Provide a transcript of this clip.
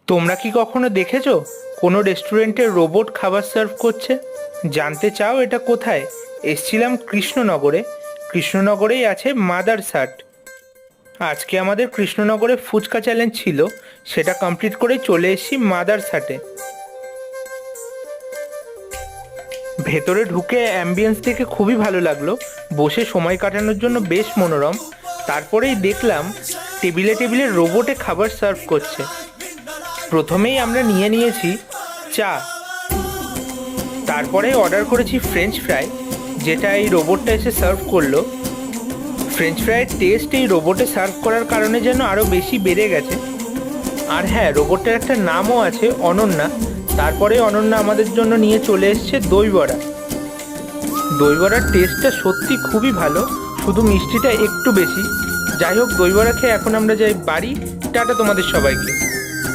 তোমরা কি কখনো দেখেছো কোনো রেস্টুরেন্টে রোবট খাবার সার্ভ করছে? জানতে চাও এটা কোথায়? এসছিলাম কৃষ্ণনগরে। কৃষ্ণনগরেই আছে মাদারসাট। আজকে আমাদের কৃষ্ণনগরে ফুচকা চ্যালেঞ্জ ছিল, সেটা কমপ্লিট করেই চলে এসেছি মাদারসাটে। ভেতরে ঢুকে অ্যাম্বিয়েন্স দেখে খুবই ভালো লাগলো, বসে সময় কাটানোর জন্য বেশ মনোরম। তারপরেই দেখলাম টেবিলে টেবিলে রোবটে খাবার সার্ভ করছে। প্রথমেই আমরা নিয়েছি চা, তারপরে অর্ডার করেছি ফ্রেঞ্চ ফ্রাই, যেটা এই রোবটটা এসে সার্ভ করলো। ফ্রেঞ্চ ফ্রাইয়ের টেস্ট এই রোবটে সার্ভ করার কারণে যেন আরও বেশি বেড়ে গেছে। আর হ্যাঁ, রোবটটার একটা নামও আছে, অনন্যা। তারপরে অনন্যা আমাদের জন্য নিয়ে চলে এসছে দই বড়া। দই বড়ার টেস্টটা সত্যি খুবই ভালো, শুধু মিষ্টিটা একটু বেশি। যাই হোক, দই বড়া খেয়ে এখন আমরা যাই বাড়ি। টাটা তোমাদের সবাইকে।